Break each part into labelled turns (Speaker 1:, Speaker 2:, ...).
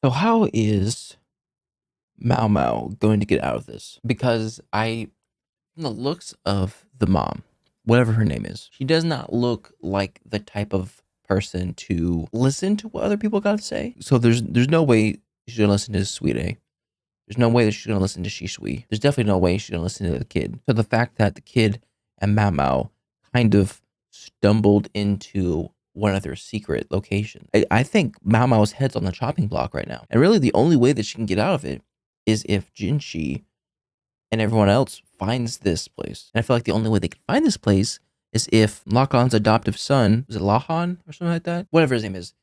Speaker 1: So how is Maomao going to get out of this? Because from the looks of the mom, whatever her name is, she does not look like the type of person to listen to what other people got to say. So there's no way she's gonna listen to Sweet A. There's no way that she's gonna listen to Shishui. There's definitely no way she's gonna listen to the kid. So the fact that the kid and Maomao kind of stumbled into one of their secret locations, I think Maomao's head's on the chopping block right now. And really the only way that she can get out of it is if Jinshi and everyone else finds this place. And I feel like the only way they can find this place is if Lakan's adoptive son, is it Lahan or something like that? Whatever his name is,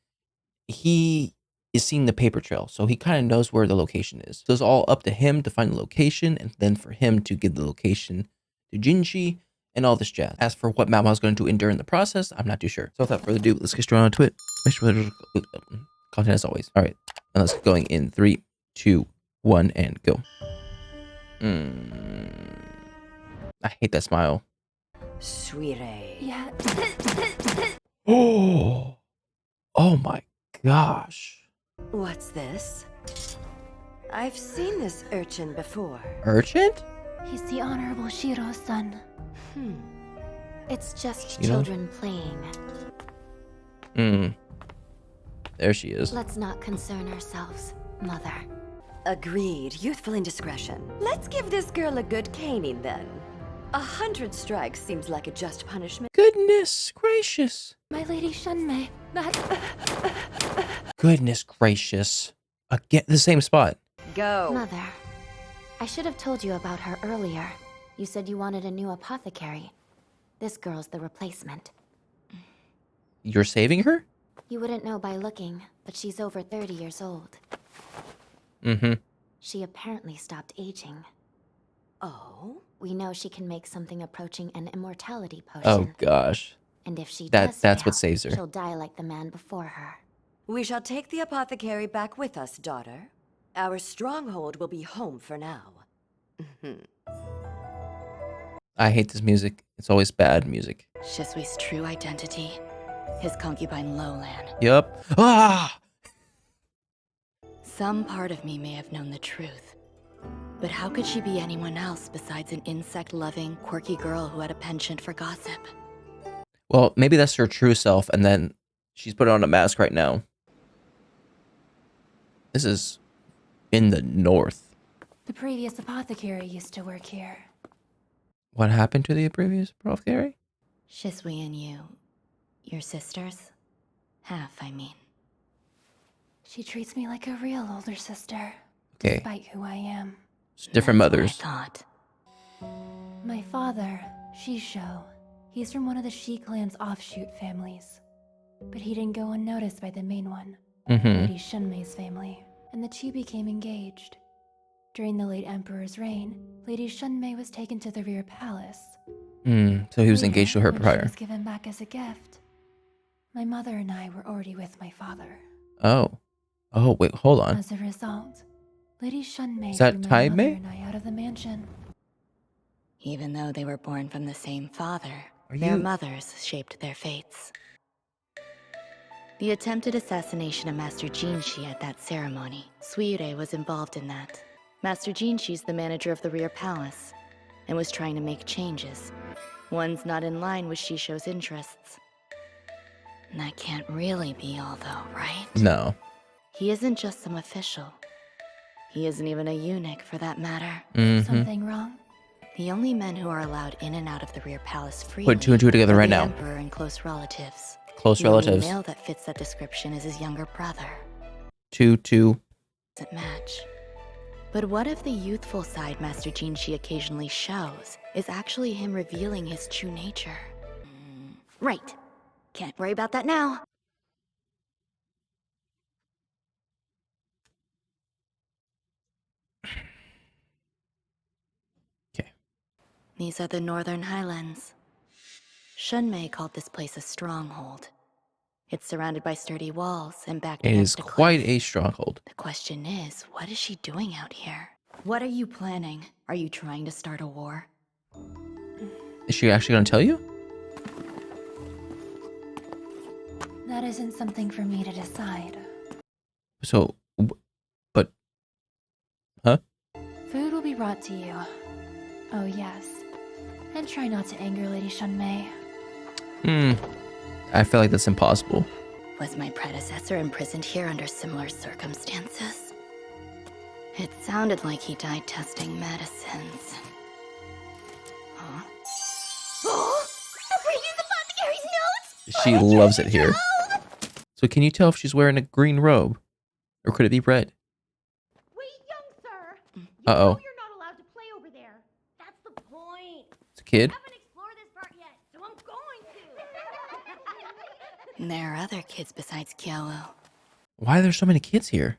Speaker 1: he is seeing the paper trail. So he kind of knows where the location is. So it's all up to him to find the location and then for him to give the location to Jinshi and all this jazz. As for what Maomao's going to endure in the process, I'm not too sure. So without further ado, let's get straight on to it. Make sure there's content as always. All right, and let's get going in 3, 2, 1, and go. I hate that smile.
Speaker 2: Sweet.
Speaker 3: Yeah.
Speaker 1: Oh, oh my gosh.
Speaker 2: What's this? I've seen this urchin before.
Speaker 1: Urchin?
Speaker 3: He's the Honorable Shiro's son.
Speaker 2: It's just
Speaker 1: You know?
Speaker 2: children playing.
Speaker 1: There she is.
Speaker 2: Let's not concern ourselves, Mother. Agreed. Youthful indiscretion. Let's give this girl a good caning then. 100 strikes seems like a just punishment.
Speaker 1: Goodness gracious.
Speaker 3: My Lady Shunmei.
Speaker 1: Goodness gracious. Again, the same spot.
Speaker 2: Go.
Speaker 3: Mother, I should have told you about her earlier. You said you wanted a new apothecary. This girl's the replacement.
Speaker 1: You're saving her?
Speaker 3: You wouldn't know by looking, but she's over 30 years old. She apparently stopped aging.
Speaker 2: Oh?
Speaker 3: We know she can make something approaching an immortality potion.
Speaker 1: Oh gosh.
Speaker 3: And if she
Speaker 1: That's
Speaker 3: does
Speaker 1: what
Speaker 3: fail,
Speaker 1: saves her.
Speaker 3: she'll die like the man before her.
Speaker 2: We shall take the apothecary back with us, daughter. Our stronghold will be home for now.
Speaker 1: I hate this music. It's always bad music.
Speaker 4: Shisui's true identity. His concubine Lowland.
Speaker 1: Yup. Ah!
Speaker 4: Some part of me may have known the truth. But how could she be anyone else besides an insect-loving, quirky girl who had a penchant for gossip?
Speaker 1: Well, maybe that's her true self, and then she's put on a mask right now. This is in the north.
Speaker 3: The previous apothecary used to work here.
Speaker 1: What happened to the previous apothecary?
Speaker 4: Shisui and you, your sisters? Half, I mean.
Speaker 3: She treats me like a real older sister,
Speaker 1: Okay.
Speaker 3: despite who I am.
Speaker 1: It's different
Speaker 4: That's what
Speaker 1: mothers.
Speaker 4: I thought.
Speaker 3: My father, Shisho, he's from one of the Shi clan's offshoot families. But he didn't go unnoticed by the main one, Lady Shunmei's family, and the two became engaged. During the late Emperor's reign, Lady Shunmei was taken to the rear palace.
Speaker 1: So he was engaged to her
Speaker 3: When she
Speaker 1: prior.
Speaker 3: was given back as a gift. My mother and I were already with my father.
Speaker 1: Oh. Oh, wait, hold on.
Speaker 3: As a result, Lady Shunmei
Speaker 1: Is that
Speaker 3: threw my mother
Speaker 1: Taimei?
Speaker 3: and I out of the mansion.
Speaker 4: Even though they were born from the same father,
Speaker 1: Are
Speaker 4: their
Speaker 1: you-
Speaker 4: mothers shaped their fates. The attempted assassination of Master Ginshi at that ceremony, Suire was involved in that. Master Jinshi's the manager of the rear palace, and was trying to make changes. Ones not in line with Shisho's interests. And that can't really be all though, right?
Speaker 1: No.
Speaker 4: He isn't just some official. He isn't even a eunuch for that matter.
Speaker 3: Something wrong?
Speaker 4: The only men who are allowed in and out of the rear palace freely
Speaker 1: Put two and two together
Speaker 4: are
Speaker 1: right
Speaker 4: the
Speaker 1: now.
Speaker 4: Emperor and close relatives.
Speaker 1: Close
Speaker 4: The only
Speaker 1: relatives.
Speaker 4: male that fits that description is his younger brother.
Speaker 1: 2, 2.
Speaker 4: Doesn't match. But what if the youthful side Master Jinshi occasionally shows is actually him revealing his true nature? Right. Can't worry about that now.
Speaker 1: Okay.
Speaker 4: These are the Northern Highlands. Shunmei called this place a stronghold. It's surrounded by sturdy walls and backed
Speaker 1: It is
Speaker 4: against a
Speaker 1: quite
Speaker 4: cliff.
Speaker 1: a stronghold.
Speaker 4: The question is, what is she doing out here? What are you planning? Are you trying to start a war?
Speaker 1: Is she actually going to tell you?
Speaker 3: That isn't something for me to decide.
Speaker 1: So,
Speaker 3: brought to you. Oh, yes. And try not to anger Lady Shunmei.
Speaker 1: I feel like that's impossible.
Speaker 4: Was my predecessor imprisoned here under similar circumstances? It sounded like he died testing medicines. Huh? Oh! The previous apothecary's notes!
Speaker 1: She loves it here. So can you tell if she's wearing a green robe? Or could it be red?
Speaker 5: Wait, young sir. You
Speaker 1: Uh-oh.
Speaker 5: know you're not allowed to play over there. That's the point.
Speaker 1: It's a kid?
Speaker 5: I haven't explored this part yet, so I'm going to.
Speaker 4: There are other kids besides Kyowo.
Speaker 1: Why are there so many kids here?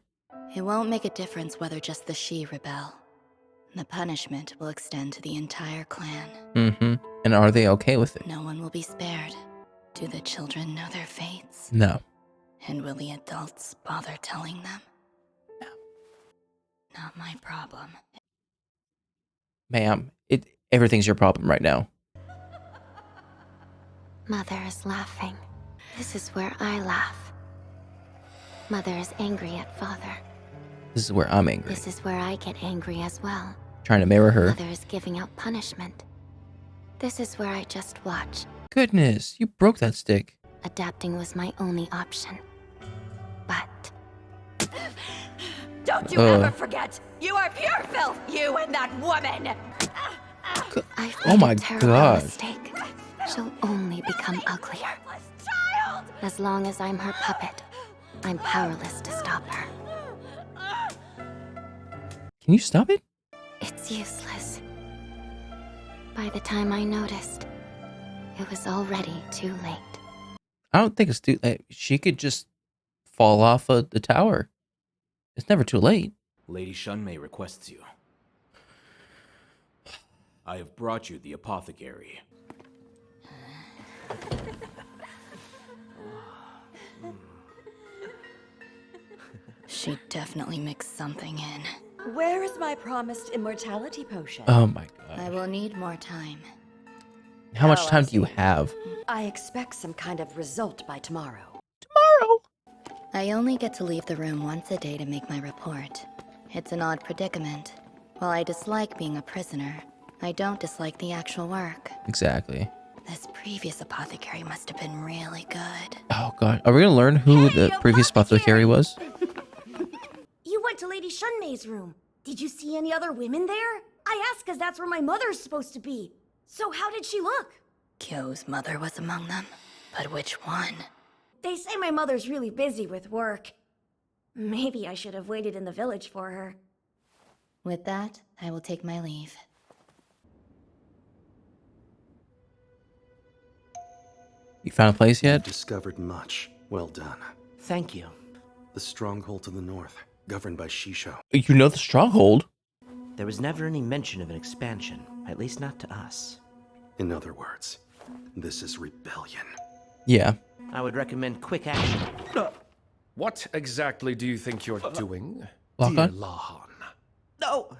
Speaker 4: It won't make a difference whether just the Shi rebel. The punishment will extend to the entire clan.
Speaker 1: And are they okay with it?
Speaker 4: No one will be spared. Do the children know their fates?
Speaker 1: No.
Speaker 4: And will the adults bother telling them? No. Not my problem.
Speaker 1: Ma'am, everything's your problem right now.
Speaker 3: Mother is laughing. This is where I laugh. Mother is angry at father.
Speaker 1: This is where I'm angry.
Speaker 3: This is where I get angry as well.
Speaker 1: Trying to mirror her.
Speaker 3: Mother is giving out punishment. This is where I just watch.
Speaker 1: Goodness, you broke that stick.
Speaker 3: Adapting was my only option. But
Speaker 2: Don't you ever forget, you are pure filth, you and that woman!
Speaker 3: I've
Speaker 1: Oh
Speaker 3: made
Speaker 1: my
Speaker 3: a terrible
Speaker 1: God.
Speaker 3: mistake. She'll only become uglier.
Speaker 2: Child!
Speaker 3: As long as I'm her puppet, I'm powerless to stop her.
Speaker 1: Can you stop it?
Speaker 3: It's useless. By the time I noticed, it was already too late.
Speaker 1: I don't think it's too late. She could just fall off of the tower. It's never too late.
Speaker 6: Lady Shunmei requests you. I have brought you the apothecary.
Speaker 4: She definitely mixed something in.
Speaker 2: Where is my promised immortality potion?
Speaker 1: Oh my
Speaker 4: I
Speaker 1: god.
Speaker 4: will need more time.
Speaker 1: How much
Speaker 2: Oh, I
Speaker 1: time do you
Speaker 2: see.
Speaker 1: have?
Speaker 2: I expect some kind of result by tomorrow.
Speaker 1: Tomorrow.
Speaker 4: I only get to leave the room once a day to make my report. It's an odd predicament. While I dislike being a prisoner, I don't dislike the actual work.
Speaker 1: Exactly.
Speaker 4: This previous apothecary must have been really good.
Speaker 1: Oh god. Are we gonna learn who the previous apothecary was?
Speaker 5: You went to Lady Shunmei's room. Did you see any other women there? I asked because that's where my mother's supposed to be. So how did she look?
Speaker 4: Kyo's mother was among them. But which one?
Speaker 5: They say my mother's really busy with work. Maybe I should have waited in the village for her.
Speaker 4: With that, I will take my leave.
Speaker 1: You found a place yet?
Speaker 7: Discovered much. Well done.
Speaker 8: Thank you.
Speaker 7: The stronghold to the north, governed by Shisho.
Speaker 1: You know the stronghold?
Speaker 8: There was never any mention of an expansion, at least not to us.
Speaker 7: In other words, this is rebellion.
Speaker 1: Yeah.
Speaker 8: I would recommend quick action.
Speaker 9: What exactly do you think you're doing?
Speaker 1: Lock
Speaker 9: Dear
Speaker 1: on?
Speaker 9: Lahan?
Speaker 8: Oh!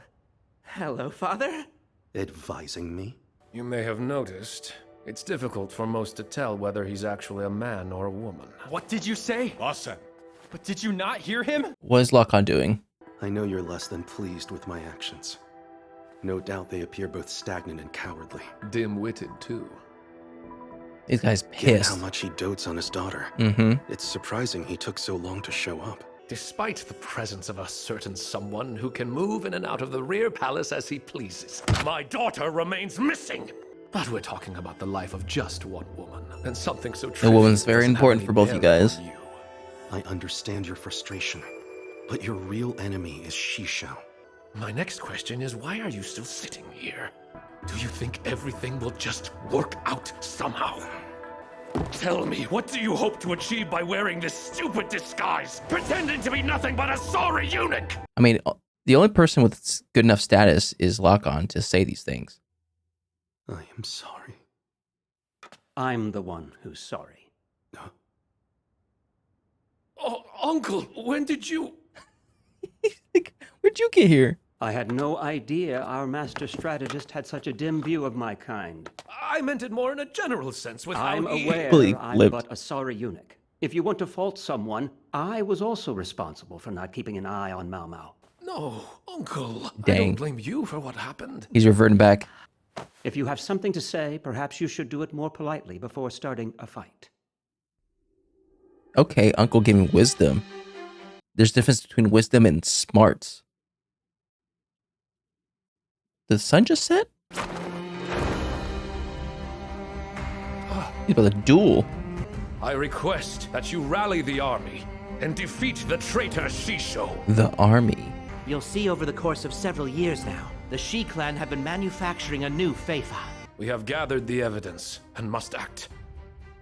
Speaker 8: Hello, Father?
Speaker 7: Advising me?
Speaker 9: You may have noticed, it's difficult for most to tell whether he's actually a man or a woman.
Speaker 10: What did you say? Awesome. But did you not hear him?
Speaker 1: What is Lock-on doing?
Speaker 7: I know you're less than pleased with my actions. No doubt they appear both stagnant and cowardly.
Speaker 9: Dim-witted, too.
Speaker 1: This guy's
Speaker 7: Given
Speaker 1: pissed.
Speaker 7: how much he dotes on his daughter, it's surprising he took so long to show up.
Speaker 9: Despite the presence of a certain someone who can move in and out of the rear palace as he pleases, my daughter remains missing! But we're talking about the life of just one woman, and something so trivial
Speaker 1: woman's very
Speaker 9: doesn't have
Speaker 1: important
Speaker 9: any
Speaker 1: for both you
Speaker 9: bearing
Speaker 1: guys.
Speaker 9: on you.
Speaker 7: I understand your frustration, but your real enemy is Shisho.
Speaker 9: My next question is, why are you still sitting here? Do you think everything will just work out somehow? Tell me, what do you hope to achieve by wearing this stupid disguise? Pretending to be nothing but a sorry eunuch!
Speaker 1: I mean, the only person with good enough status is Lock-on to say these things.
Speaker 7: I am sorry.
Speaker 10: I'm the one who's sorry.
Speaker 9: Oh, Uncle, when did you...
Speaker 1: Like, where'd you get here?
Speaker 10: I had no idea our master strategist had such a dim view of my kind.
Speaker 9: I meant it more in a general sense with
Speaker 10: I'm
Speaker 9: how he...
Speaker 10: aware
Speaker 1: Fully
Speaker 10: I'm
Speaker 1: flipped.
Speaker 10: but a sorry eunuch. If you want to fault someone, I was also responsible for not keeping an eye on Maomao.
Speaker 9: No, Uncle. I
Speaker 1: Dang.
Speaker 9: don't blame you for what happened.
Speaker 1: He's reverting back.
Speaker 10: If you have something to say, perhaps you should do it more politely before starting a fight.
Speaker 1: Okay, Uncle giving wisdom. There's a difference between wisdom and smarts. The sun just set? He's about to duel.
Speaker 9: I request that you rally the army and defeat the traitor Shisho.
Speaker 1: The army.
Speaker 8: You'll see over the course of several years now, the Shi clan have been manufacturing a new Feifa.
Speaker 9: We have gathered the evidence and must act.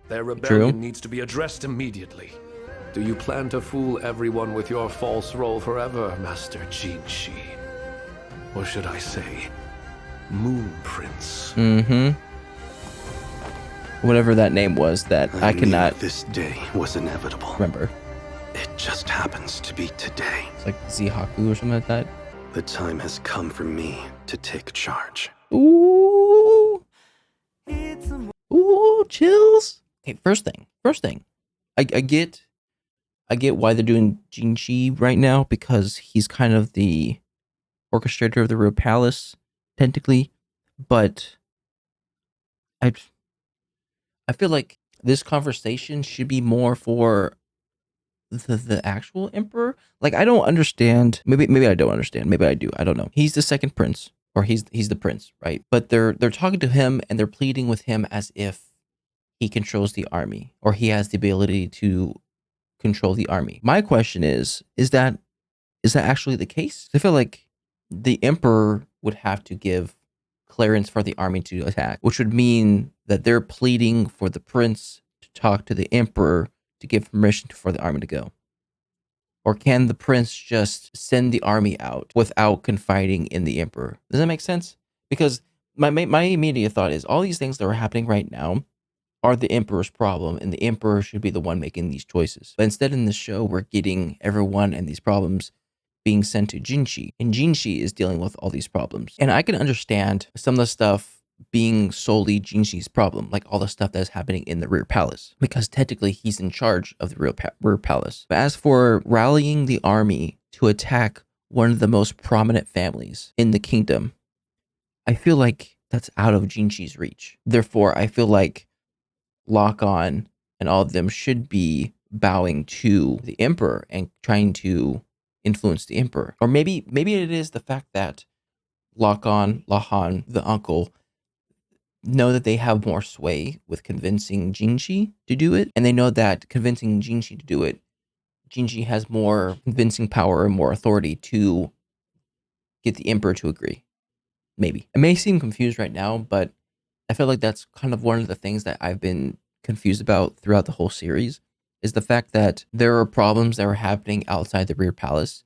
Speaker 9: Their rebellion needs to be addressed immediately. Do you plan to fool everyone with your false role forever, Master Ginshi? Or should I say, Moon Prince?
Speaker 1: Mm-hmm. Whatever that name was that I cannot...
Speaker 7: This day was inevitable.
Speaker 1: Remember.
Speaker 7: It just happens to be today.
Speaker 1: It's like Zihaku or something like that.
Speaker 7: The time has come for me to take charge.
Speaker 1: Ooh. Ooh, chills. Okay, first thing. I get why they're doing Ginshi right now, because he's kind of the orchestrator of the Real Palace, technically. But I feel like this conversation should be more for the actual emperor. Like, I don't understand. Maybe I don't understand. Maybe I do. I don't know. He's the second prince, or he's the prince, right? But they're talking to him and they're pleading with him as if he controls the army, or he has the ability to control the army. My question is that actually the case? I feel like the emperor would have to give clearance for the army to attack, which would mean that they're pleading for the prince to talk to the emperor to give permission for the army to go. Or can the prince just send the army out without confiding in the emperor? Does that make sense? Because my immediate thought is all these things that are happening right now are the emperor's problem, and the emperor should be the one making these choices. But instead in the show, we're getting everyone and these problems being sent to Ginshi, and Ginshi is dealing with all these problems. And I can understand some of the stuff being solely Jinshi's problem, like all the stuff that's happening in the rear palace, because technically he's in charge of the rear palace. But as for rallying the army to attack one of the most prominent families in the kingdom, I feel like that's out of Jinshi's reach. Therefore, I feel like Lock-On and all of them should be bowing to the emperor and trying to influence the emperor. Or maybe it is the fact that Lock-On, Lahan, the uncle, know that they have more sway with convincing Ginshi to do it, and they know that convincing Ginshi to do it, Ginshi has more convincing power and more authority to get the emperor to agree. Maybe. It may seem confused right now, but I feel like that's kind of one of the things that I've been confused about throughout the whole series, is the fact that there are problems that are happening outside the rear palace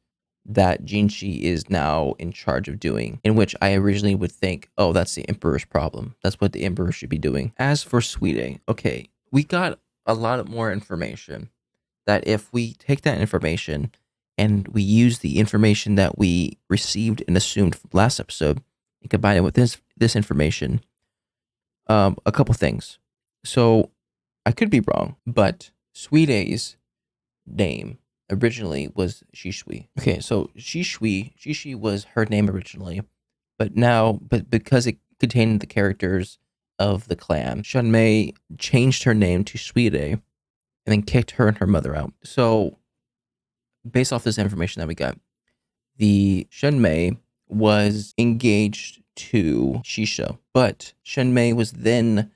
Speaker 1: that Ginshi is now in charge of doing, in which I originally would think, oh, that's the emperor's problem. That's what the emperor should be doing. As for Suide, okay, we got a lot more information that if we take that information and we use the information that we received and assumed from last episode and combine it with this information, a couple things. So I could be wrong, but Suide's name originally was Shishui. Okay, so Shishi was her name originally, but because it contained the characters of the clan, Shunmei changed her name to Suide and then kicked her and her mother out. So based off this information that we got, the Shunmei was engaged to Shisho, but Shunmei was then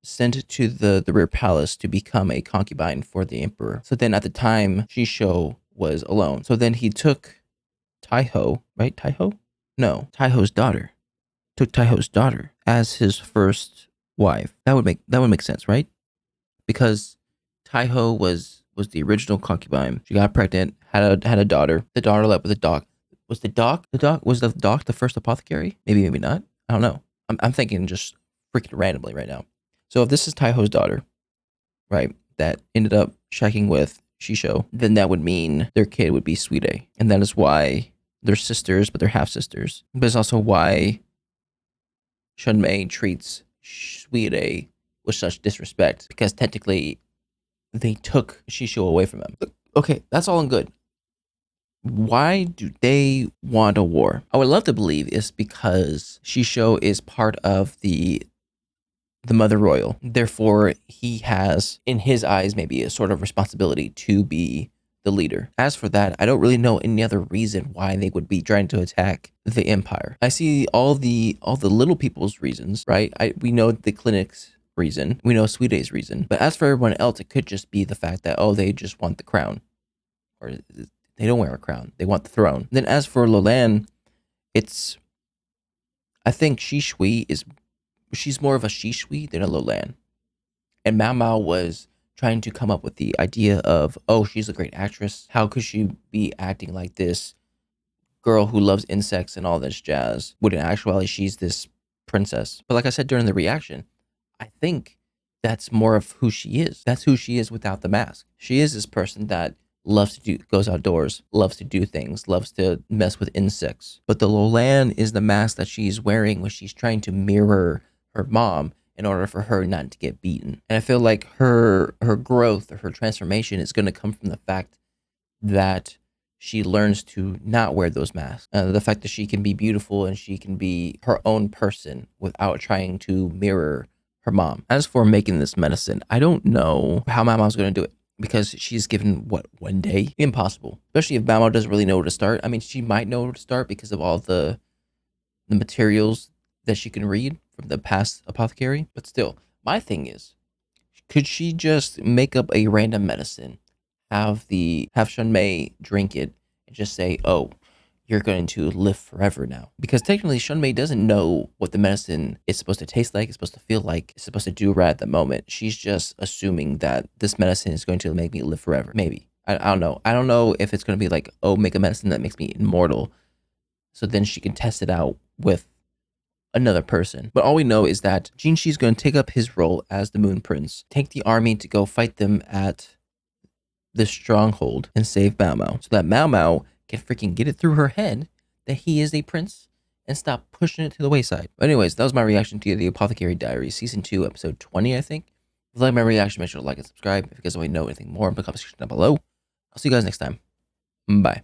Speaker 1: sent to the rear palace to become a concubine for the emperor. So then at the time, Shisho was alone. So then he took Taiho, right? Taiho? No, Taiho's daughter. Took Taiho's daughter as his first wife. That would make sense, right? Because Taiho was the original concubine. She got pregnant, had a daughter. The daughter left with a doc. Was the doc the first apothecary? Maybe not. I don't know. I'm thinking just freaking randomly right now. So if this is Taiho's daughter, right, that ended up shacking with Shisho, then that would mean their kid would be Suide. And that is why they're sisters, but they're half-sisters. But it's also why Shunmei treats Suide with such disrespect, because technically they took Shisho away from him. Okay, that's all and good. Why do they want a war? I would love to believe it's because Shisho is part of the Mother Royal. Therefore, he has, in his eyes, maybe a sort of responsibility to be the leader. As for that, I don't really know any other reason why they would be trying to attack the Empire. I see all the little people's reasons, right? We know the clinic's reason. We know Suide's reason. But as for everyone else, it could just be the fact that, oh, they just want the crown. Or they don't wear a crown. They want the throne. Then as for Lolan, I think she's more of a Shishui than a Lolan. And Maomao was trying to come up with the idea of, oh, she's a great actress. How could she be acting like this girl who loves insects and all this jazz, when in actuality she's this princess? But like I said during the reaction, I think that's more of who she is. That's who she is without the mask. She is this person that goes outdoors, loves to do things, loves to mess with insects. But the Lolan is the mask that she's wearing when she's trying to mirror her mom in order for her not to get beaten. And I feel like her growth or her transformation is going to come from the fact that she learns to not wear those masks. The fact that she can be beautiful and she can be her own person without trying to mirror her mom. As for making this medicine, I don't know how my mom's going to do it, because she's given, what, 1 day? Impossible. Especially if Maomao doesn't really know where to start. I mean, she might know where to start because of all the materials that she can read from the past apothecary. But still, my thing is, could she just make up a random medicine, have Shunmei drink it, and just say, oh, you're going to live forever now? Because technically, Shunmei doesn't know what the medicine is supposed to taste like, it's supposed to feel like, it's supposed to do right at the moment. She's just assuming that this medicine is going to make me live forever. Maybe. I don't know. I don't know if it's going to be like, oh, make a medicine that makes me immortal, so then she can test it out with another person. But all we know is that Jinshi's going to take up his role as the Moon Prince, take the army to go fight them at the stronghold and save Maomao, so that Maomao can freaking get it through her head that he is a prince and stop pushing it to the wayside. But anyways, that was my reaction to the Apothecary Diaries Season 2, Episode 20, I think. If you like my reaction, make sure to like and subscribe. If you guys want to know anything more, in the comment section down below. I'll see you guys next time. Bye.